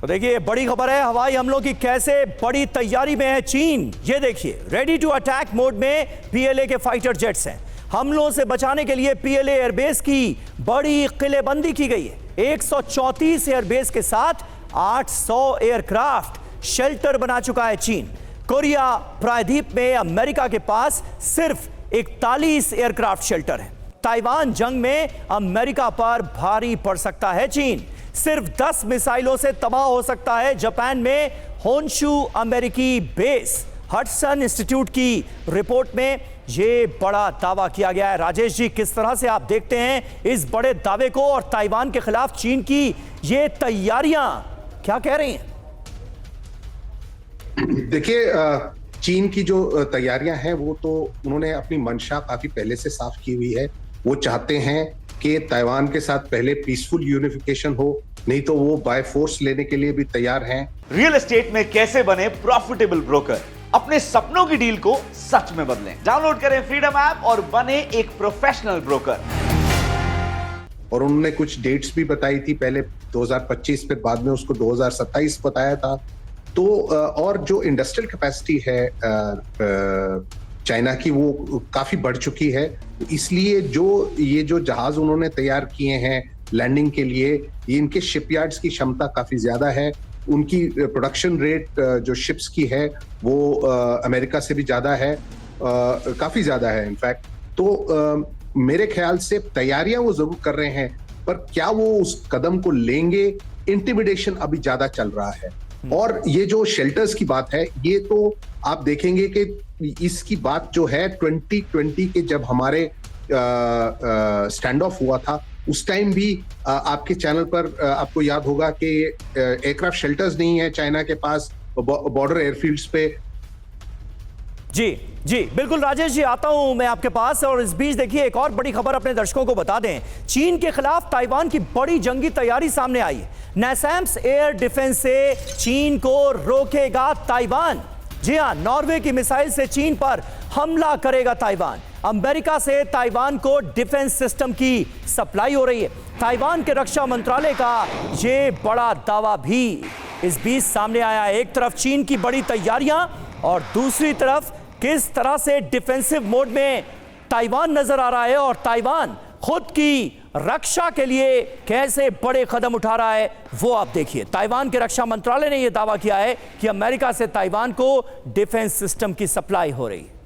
तो देखिए बड़ी खबर है हवाई हमलों की, कैसे बड़ी तैयारी में है चीन। ये देखिए रेडी टू अटैक मोड में पीएलए के फाइटर जेट्स हैं। हमलों से बचाने के लिए पीएलए एयरबेस की बड़ी किलेबंदी की गई है। 134 एयरबेस के साथ 800 एयरक्राफ्ट शेल्टर बना चुका है चीन। कोरिया प्रायद्वीप में अमेरिका के पास सिर्फ 41 एयरक्राफ्ट शेल्टर है। ताइवान जंग में अमेरिका पर भारी पड़ सकता है चीन। सिर्फ 10 मिसाइलों से तबाह हो सकता है जापान में होन्शु अमेरिकी बेस। हडसन इंस्टीट्यूट की रिपोर्ट में यह बड़ा दावा किया गया है। राजेश जी, किस तरह से आप देखते हैं इस बड़े दावे को और ताइवान के खिलाफ चीन की ये तैयारियां क्या कह रही हैं? देखिए, चीन की जो तैयारियां हैं वो तो उन्होंने अपनी मंशा काफी पहले से साफ की हुई है। वो चाहते हैं कि ताइवान के साथ पहले पीसफुल यूनिफिकेशन हो, नहीं तो वो बाय फोर्स लेने के लिए भी तैयार हैं। रियल एस्टेट में कैसे बने प्रॉफिटेबल ब्रोकर, अपने सपनों की डील को सच में बदलें। डाउनलोड करें फ्रीडम ऐप और बने एक प्रोफेशनल ब्रोकर। और उन्होंने कुछ डेट्स भी बताई थी, पहले 2025 फिर बाद में उसको 2027 बताया था। तो और जो इंडस्ट्रियल कैपेसिटी है चाइना की वो काफी बढ़ चुकी है। इसलिए ये जो जहाज उन्होंने तैयार किए हैं लैंडिंग के लिए, ये इनके शिपयार्ड्स की क्षमता काफी ज्यादा है। उनकी प्रोडक्शन रेट जो शिप्स की है वो अमेरिका से भी ज्यादा है, काफी ज्यादा है इनफैक्ट। तो मेरे ख्याल से तैयारियां वो जरूर कर रहे हैं, पर क्या वो उस कदम को लेंगे, इंटिमिडेशन अभी ज्यादा चल रहा है। और ये जो शेल्टर्स की बात है, ये तो आप देखेंगे कि इसकी बात जो है 2020 के जब हमारे स्टैंड ऑफ हुआ था, उस टाइम भी आपके चैनल पर आपको याद होगा कि एयरक्राफ्ट शेल्टर्स नहीं है चाइना के पास बॉर्डर एयरफील्ड्स पे। जी जी बिल्कुल राजेश जी, आता हूं मैं आपके पास। और इस बीच देखिए एक और बड़ी खबर अपने दर्शकों को बता दें। चीन के खिलाफ ताइवान की बड़ी जंगी तैयारी सामने आई है। नैसैम्स एयर डिफेंस से चीन को रोकेगा ताइवान। जी हां, नॉर्वे की मिसाइल से चीन पर हमला करेगा ताइवान। अमेरिका से ताइवान को डिफेंस सिस्टम की सप्लाई हो रही है। ताइवान के रक्षा मंत्रालय का यह बड़ा दावा भी इस बीच सामने आया है। एक तरफ चीन की बड़ी तैयारियां और दूसरी तरफ किस तरह से डिफेंसिव मोड में ताइवान नजर आ रहा है और ताइवान खुद की रक्षा के लिए कैसे बड़े कदम उठा रहा है वो आप देखिए। ताइवान के रक्षा मंत्रालय ने यह दावा किया है कि अमेरिका से ताइवान को डिफेंस सिस्टम की सप्लाई हो रही है।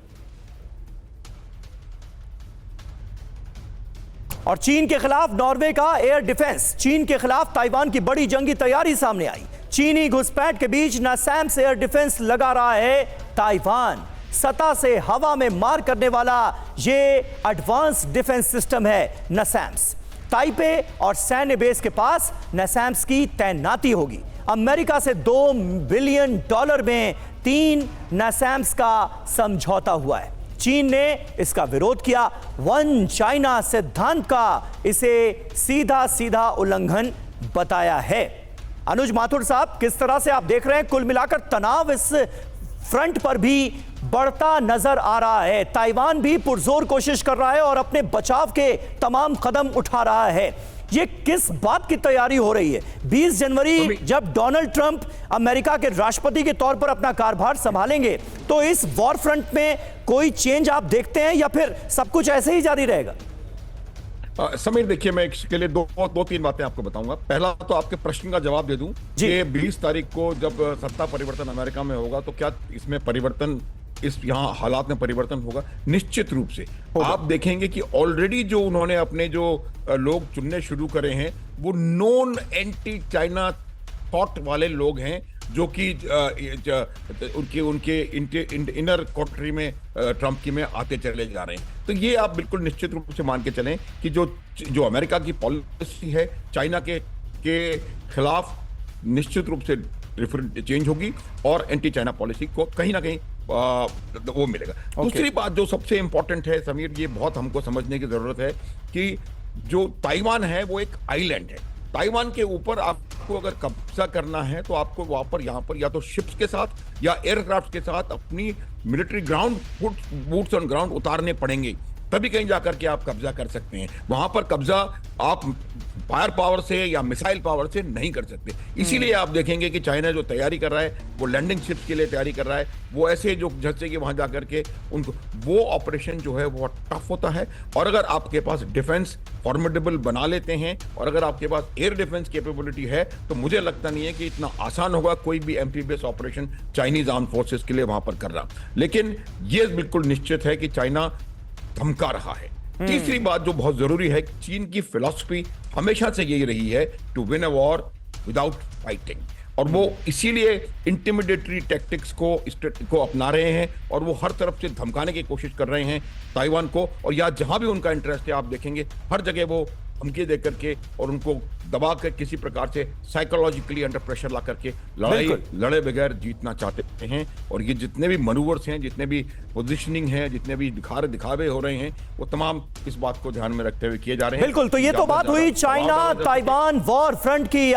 और चीन के खिलाफ नॉर्वे का एयर डिफेंस, चीन के खिलाफ ताइवान की बड़ी जंगी तैयारी सामने आई। चीनी घुसपैठ के बीच नैसैम्स एयर डिफेंस लगा रहा है ताइवान। सतह से हवा में मार करने वाला ये एडवांस डिफेंस सिस्टम है नैसैम्स। ताइपे और सैन्य बेस के पास नैसैम्स की तैनाती होगी। अमेरिका से $2 बिलियन में 3 नैसैम्स का समझौता हुआ है। चीन ने इसका विरोध किया। वन चाइना सिद्धांत का इसे सीधा सीधा उल्लंघन बताया है। अनुज माथुर साहब, किस तरह से आप देख रहे हैं कुल मिलाकर तनाव इस फ्रंट पर भी बढ़ता नजर आ रहा है। ताइवान भी पुरजोर कोशिश कर रहा है और अपने बचाव के तमाम कदम उठा रहा है। ये किस बात की तैयारी हो रही है? 20 जनवरी जब डोनाल्ड ट्रंप अमेरिका के राष्ट्रपति के तौर पर अपना कार्यभार संभालेंगे, तो इस वॉर फ्रंट में कोई चेंज आप देखते हैं या फिर सब कुछ ऐसे ही जारी रहेगा? समीर, देखिए मैं इसके लिए दो तीन बातें आपको बताऊंगा। पहला तो आपके प्रश्न का जवाब दे दूं कि 20 तारीख को जब सत्ता परिवर्तन अमेरिका में होगा तो क्या इसमें परिवर्तन, इस यहाँ हालात में परिवर्तन होगा? निश्चित रूप से आप देखेंगे कि ऑलरेडी जो उन्होंने अपने जो लोग चुनने शुरू करे हैं वो नॉन एंटी चाइना थॉट वाले लोग हैं, जो कि उनके इनर कोटरी में ट्रंप की में आते चले जा रहे हैं। तो ये आप बिल्कुल निश्चित रूप से मान के चलें कि जो अमेरिका की पॉलिसी है चाइना के खिलाफ निश्चित रूप से चेंज होगी और एंटी चाइना पॉलिसी को कहीं ना कहीं वो मिलेगा। दूसरी बात जो सबसे इंपॉर्टेंट है समीर, ये बहुत हमको समझने की जरूरत है कि जो ताइवान है वो एक आइलैंड है। ताइवान के ऊपर आपको अगर कब्जा करना है तो आपको वहां पर यहाँ पर या तो शिप्स के साथ या एयरक्राफ्ट के साथ अपनी military ground boots on ground उतारने पड़ेंगे। तभी कहीं जाकर के आप कब्जा कर सकते हैं। वहां पर कब्जा आप फायर पावर से या मिसाइल पावर से नहीं कर सकते। इसीलिए आप देखेंगे कि चाइना जो तैयारी कर रहा है वो लैंडिंग शिप्स के लिए तैयारी कर रहा है, वो ऐसे जो जैसे कि वहां जाकर के उनको वो ऑपरेशन जो है वो टफ होता है। और अगर आपके पास डिफेंस फॉर्मिडेबल बना लेते हैं और अगर आपके पास एयर डिफेंस कैपेबिलिटी है तो मुझे लगता नहीं है कि इतना आसान होगा कोई भी amphibious operation Chinese arm forces के लिए वहां पर कर रहा। लेकिन ये बिल्कुल निश्चित है कि चाइना धमका रहा है। तीसरी बात जो बहुत जरूरी है, चीन की फिलॉसफी हमेशा से यही रही है to win a war without fighting, और वो इसीलिए इंटिमिडेटरी टैक्टिक्स को अपना रहे हैं और वो हर तरफ से धमकाने की कोशिश कर रहे हैं ताइवान को। और या जहां भी उनका इंटरेस्ट है आप देखेंगे हर जगह वो धमकी दे करके और उनको दबा कर किसी प्रकार से साइकोलॉजिकली अंडर प्रेशर ला करके लड़े बगैर जीतना चाहते हैं। और ये जितने भी मनूवर्स हैं, जितने भी पोजीशनिंग है, जितने भी दिखावे हो रहे हैं, वो तमाम इस बात को ध्यान में रखते हुए किए जा रहे हैं। बिल्कुल, तो ये तो बात हुई चाइना ताइवान वॉर फ्रंट की।